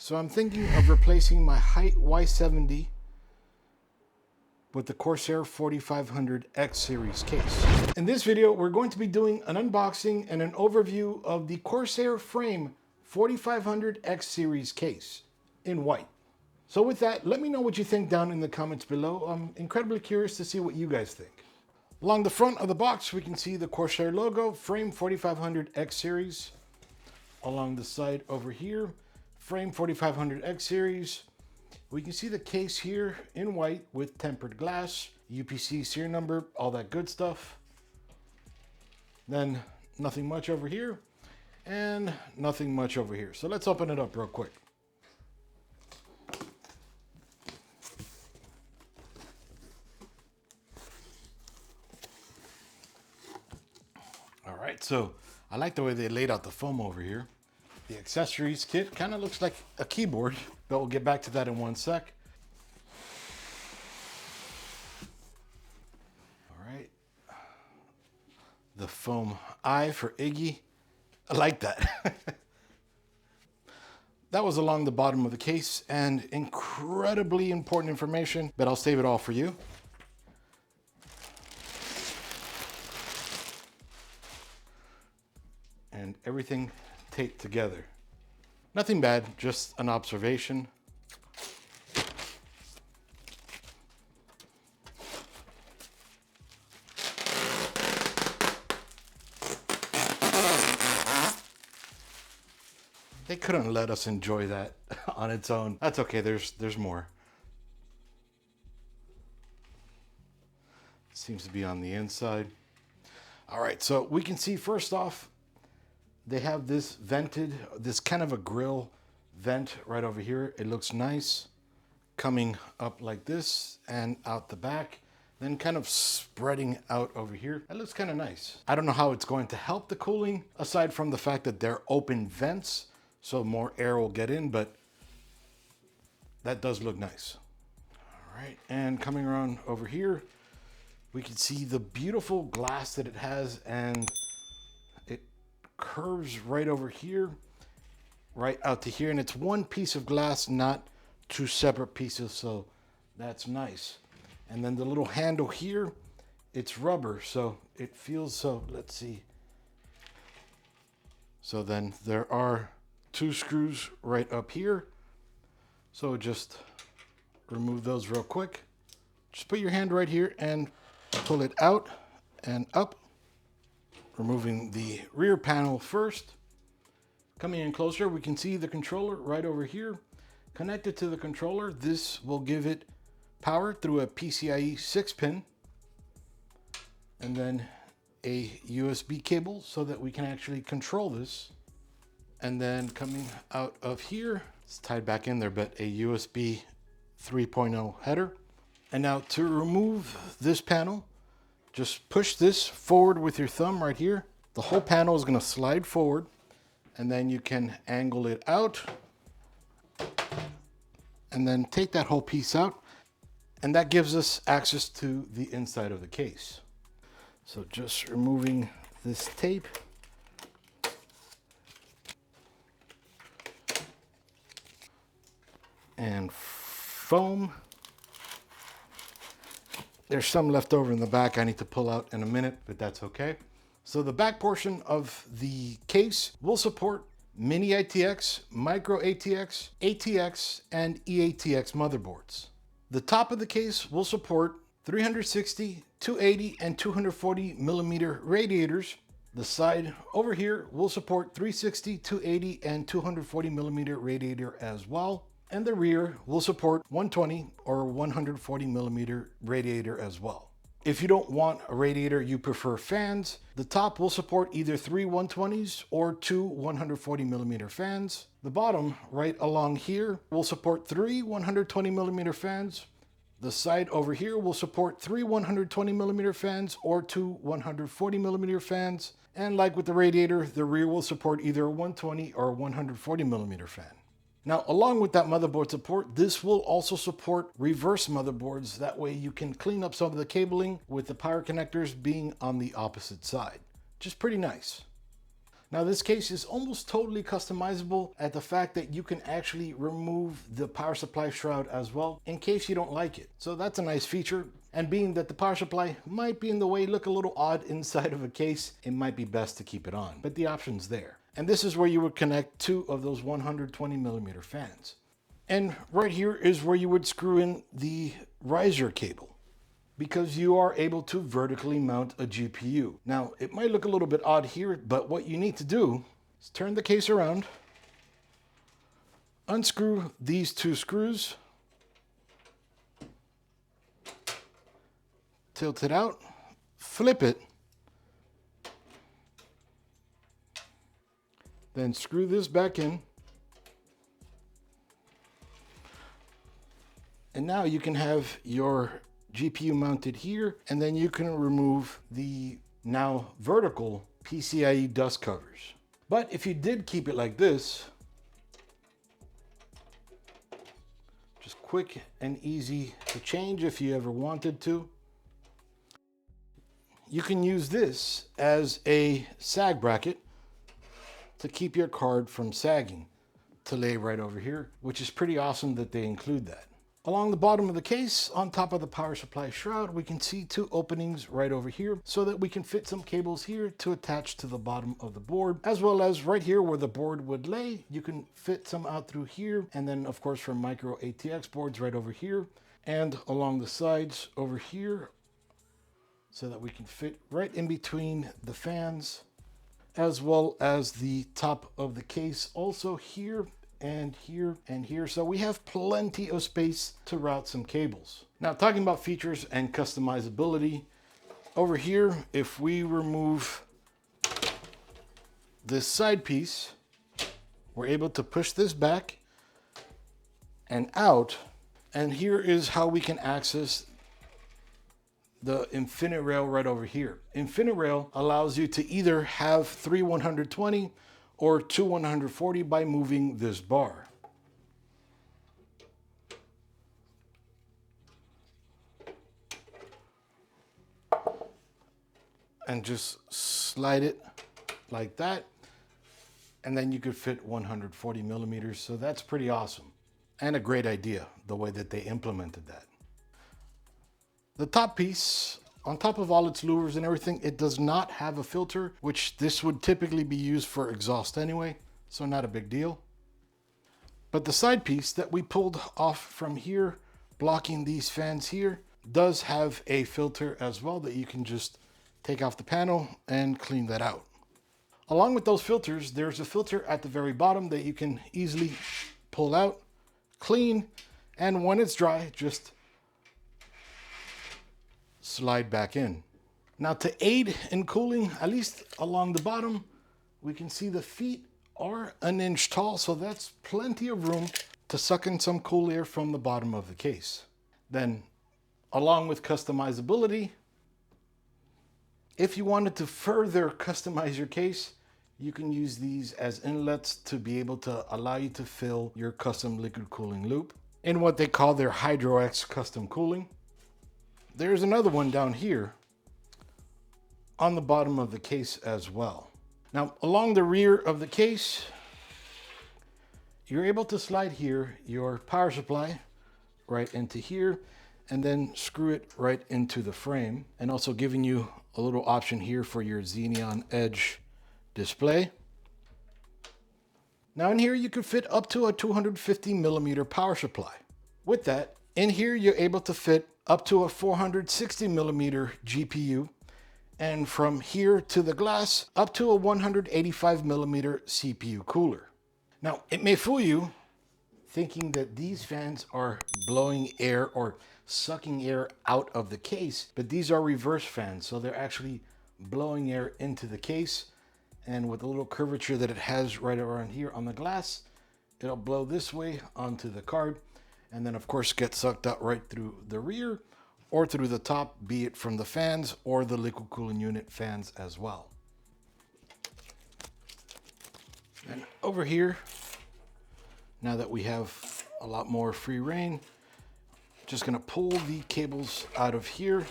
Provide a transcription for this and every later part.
So I'm thinking of replacing my HYTE Y70 with the Corsair 4500X series case. In this video, we're going to be doing an unboxing and an overview of the Corsair FRAME 4500X series case in white. So with that, let me know what you think down in the comments below. I'm incredibly curious to see what you guys think. Along the front of the box, we can see the Corsair logo, FRAME 4500X series. Along the side over here, FRAME 4500X series. We can see the case here in white with tempered glass, UPC serial number, all that good stuff. Then nothing much over here and nothing much over here. So let's open it up real quick. All right, so I like the way they laid out the foam over here. The accessories kit kind of looks like a keyboard, but we'll get back to that in one sec. All right. The foam eye for Iggy. I like that. That was along the bottom of the case and incredibly important information, but I'll save it all for you. And everything taped together. Nothing bad, just an observation. They couldn't let us enjoy that on its own. That's okay, there's more. Seems to be on the inside. All right, so we can see first off, they have this vented, this kind of a grill vent right over here. It looks nice, coming up like this and out the back, then kind of spreading out over here. That looks kind of nice. I don't know how it's going to help the cooling, aside from the fact that they're open vents, so more air will get in, but that does look nice. All right, and coming around over here, we can see the beautiful glass that it has, and curves right over here, right out to here, and it's one piece of glass, not two separate pieces, so that's nice. And then the little handle here, it's rubber, so it feels so, let's see. So then there are two screws right up here, so just remove those real quick. Just put your hand right here and pull it out and up. Removing the rear panel first. Coming in closer, we can see the controller right over here. Connected to the controller, this will give it power through a PCIe 6-pin. And then a USB cable so that we can actually control this. And then coming out of here, it's tied back in there, but a USB 3.0 header. And now to remove this panel, just push this forward with your thumb right here. The whole panel is going to slide forward, and then you can angle it out and then take that whole piece out, and that gives us access to the inside of the case. So just removing this tape. And foam. There's some left over in the back I need to pull out in a minute, but that's okay. So the back portion of the case will support mini ITX, micro ATX, ATX, and E-ATX motherboards. The top of the case will support 360, 280, and 240 millimeter radiators. The side over here will support 360, 280, and 240 millimeter radiator as well. And the rear will support 120 or 140 millimeter radiator as well. If you don't want a radiator, you prefer fans, the top will support either 3 120s or 2 140 millimeter fans. The bottom right along here will support 3 120 millimeter fans. The side over here will support 3 120 millimeter fans or 2 140 millimeter fans. And like with the radiator, the rear will support either a 120 or 140 millimeter fan. Now, along with that motherboard support, this will also support reverse motherboards. That way you can clean up some of the cabling with the power connectors being on the opposite side. Just pretty nice. Now this case is almost totally customizable at the fact that you can actually remove the power supply shroud as well in case you don't like it. So that's a nice feature. And being that the power supply might be in the way, look a little odd inside of a case, it might be best to keep it on, but the option's there. And this is where you would connect 2 of those 120mm fans. And right here is where you would screw in the riser cable, because you are able to vertically mount a GPU. Now, it might look a little bit odd here, but what you need to do is turn the case around, unscrew these 2 screws, tilt it out, flip it, then screw this back in, and now you can have your GPU mounted here, and then you can remove the now vertical PCIe dust covers. But if you did keep it like this, just quick and easy to change if you ever wanted to, you can use this as a sag bracket to keep your card from sagging, to lay right over here, which is pretty awesome that they include that. Along the bottom of the case, on top of the power supply shroud, we can see 2 openings right over here so that we can fit some cables here to attach to the bottom of the board, as well as right here where the board would lay, you can fit some out through here, and then of course for micro ATX boards right over here, and along the sides over here, so that we can fit right in between the fans, as well as the top of the case also here and here and here. So we have plenty of space to route some cables. Now, talking about features and customizability, over here, if we remove this side piece, we're able to push this back and out. And here is how we can access the InfiniRail right over here. InfiniRail allows you to either have 3 120 or 2 140 by moving this bar. And just slide it like that. And then you could fit 140mm. So that's pretty awesome. And a great idea, the way that they implemented that. The top piece, on top of all its louvers and everything, it does not have a filter, which this would typically be used for exhaust anyway, so not a big deal. But the side piece that we pulled off from here, blocking these fans here, does have a filter as well that you can just take off the panel and clean that out. Along with those filters, there's a filter at the very bottom that you can easily pull out, clean, and when it's dry, just slide back in. Now, to aid in cooling, at least along the bottom, we can see the feet are 1 inch tall, so that's plenty of room to suck in some cool air from the bottom of the case. Then, along with customizability, if you wanted to further customize your case, you can use these as inlets to be able to allow you to fill your custom liquid cooling loop in what they call their HydroX custom cooling. There's another one down here on the bottom of the case as well. Now, along the rear of the case, you're able to slide here your power supply right into here and then screw it right into the frame, and also giving you a little option here for your Xenon Edge display. Now in here you could fit up to a 250mm power supply. With that, in here you're able to fit up to a 460mm GPU, and from here to the glass, up to a 185mm CPU cooler. Now, it may fool you thinking that these fans are blowing air or sucking air out of the case, but these are reverse fans, so they're actually blowing air into the case, and with a little curvature that it has right around here on the glass, it'll blow this way onto the card, and then of course get sucked out right through the rear or through the top, be it from the fans or the liquid cooling unit fans as well. And over here, now that we have a lot more free reign, just gonna pull the cables out of here.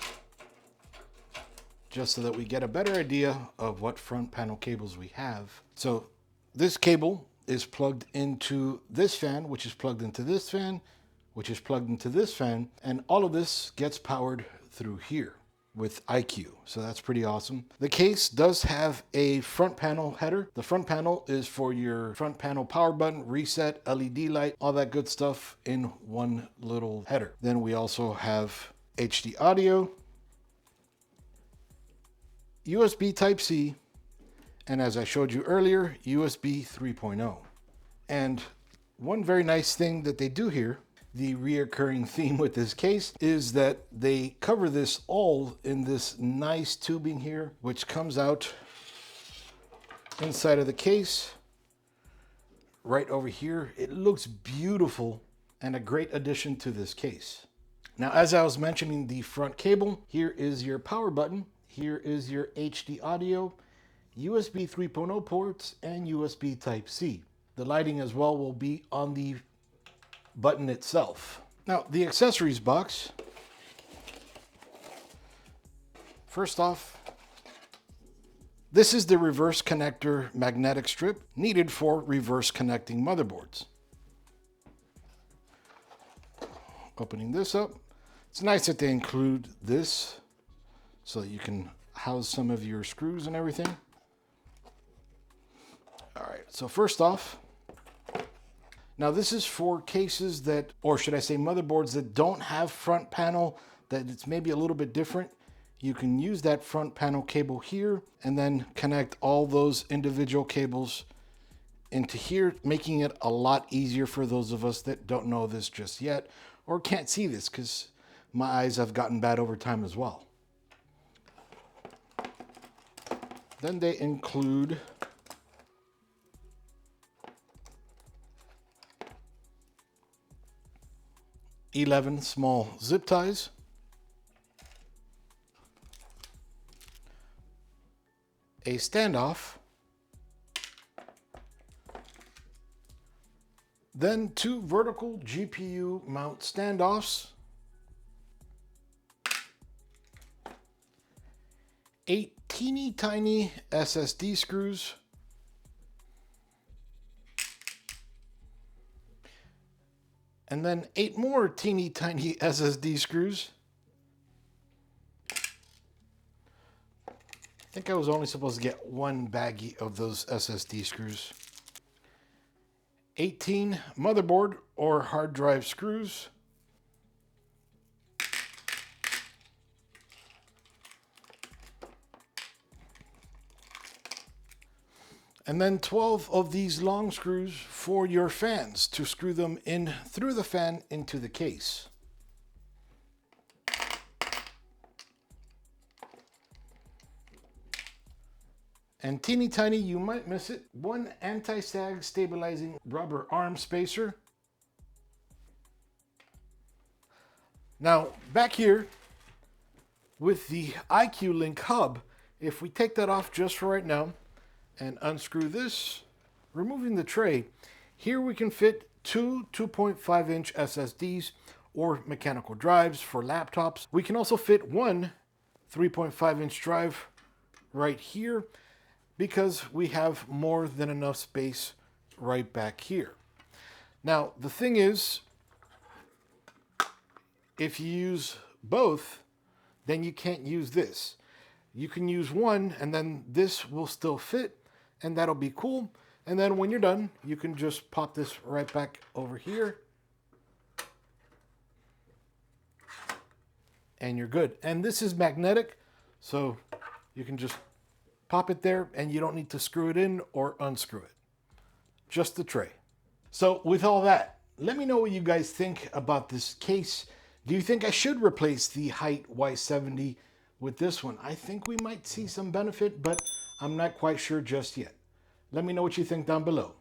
just so that we get a better idea of what front panel cables we have. So this cable is plugged into this fan, which is plugged into this fan, which is plugged into this fan, and all of this gets powered through here with IQ. So that's pretty awesome. The case does have a front panel header. The front panel is for your front panel power button, reset, LED light, all that good stuff in one little header. Then we also have HD audio, USB Type-C, and as I showed you earlier, USB 3.0. And one very nice thing that they do here, the reoccurring theme with this case, is that they cover this all in this nice tubing here, which comes out inside of the case right over here. It looks beautiful and a great addition to this case. Now, as I was mentioning the front cable, here is your power button. Here is your HD audio, USB 3.0 ports, and USB Type-C. The lighting as well will be on the button itself. Now, the accessories box. First off, this is the reverse connector magnetic strip needed for reverse connecting motherboards. Opening this up, it's nice that they include this so that you can house some of your screws and everything. All right, so first off, now this is for cases that, or should I say motherboards that don't have front panel, that it's maybe a little bit different. You can use that front panel cable here and then connect all those individual cables into here, making it a lot easier for those of us that don't know this just yet or can't see this, because my eyes have gotten bad over time as well. Then they include $11 small zip ties, a standoff, then 2 vertical GPU mount standoffs, 8 teeny tiny SSD screws, and then 8 more teeny tiny SSD screws. I think I was only supposed to get 1 baggie of those SSD screws. 18 motherboard or hard drive screws. And then 12 of these long screws for your fans to screw them in through the fan into the case. And teeny tiny, you might miss it, 1 anti-sag stabilizing rubber arm spacer. Now, back here with the IQ Link hub, if we take that off just for right now and unscrew this, removing the tray, here we can fit 2 2.5-inch SSDs or mechanical drives for laptops. We can also fit 1 3.5-inch drive right here, because we have more than enough space right back here. Now, the thing is, if you use both, then you can't use this. You can use one, and then this will still fit, and that'll be cool. And then when you're done, you can just pop this right back over here, and you're good. And this is magnetic, so you can just pop it there, and you don't need to screw it in or unscrew it. Just the tray. So with all that, let me know what you guys think about this case. Do you think I should replace the HYTE Y70 with this one? I think we might see some benefit, but I'm not quite sure just yet. Let me know what you think down below.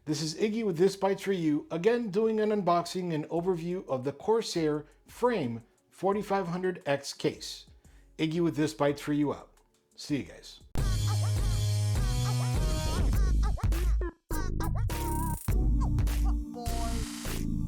This is Iggy with ThisBytesForYou, again doing an unboxing and overview of the Corsair FRAME 4500X case. Iggy with ThisBytesForYou out. See you guys.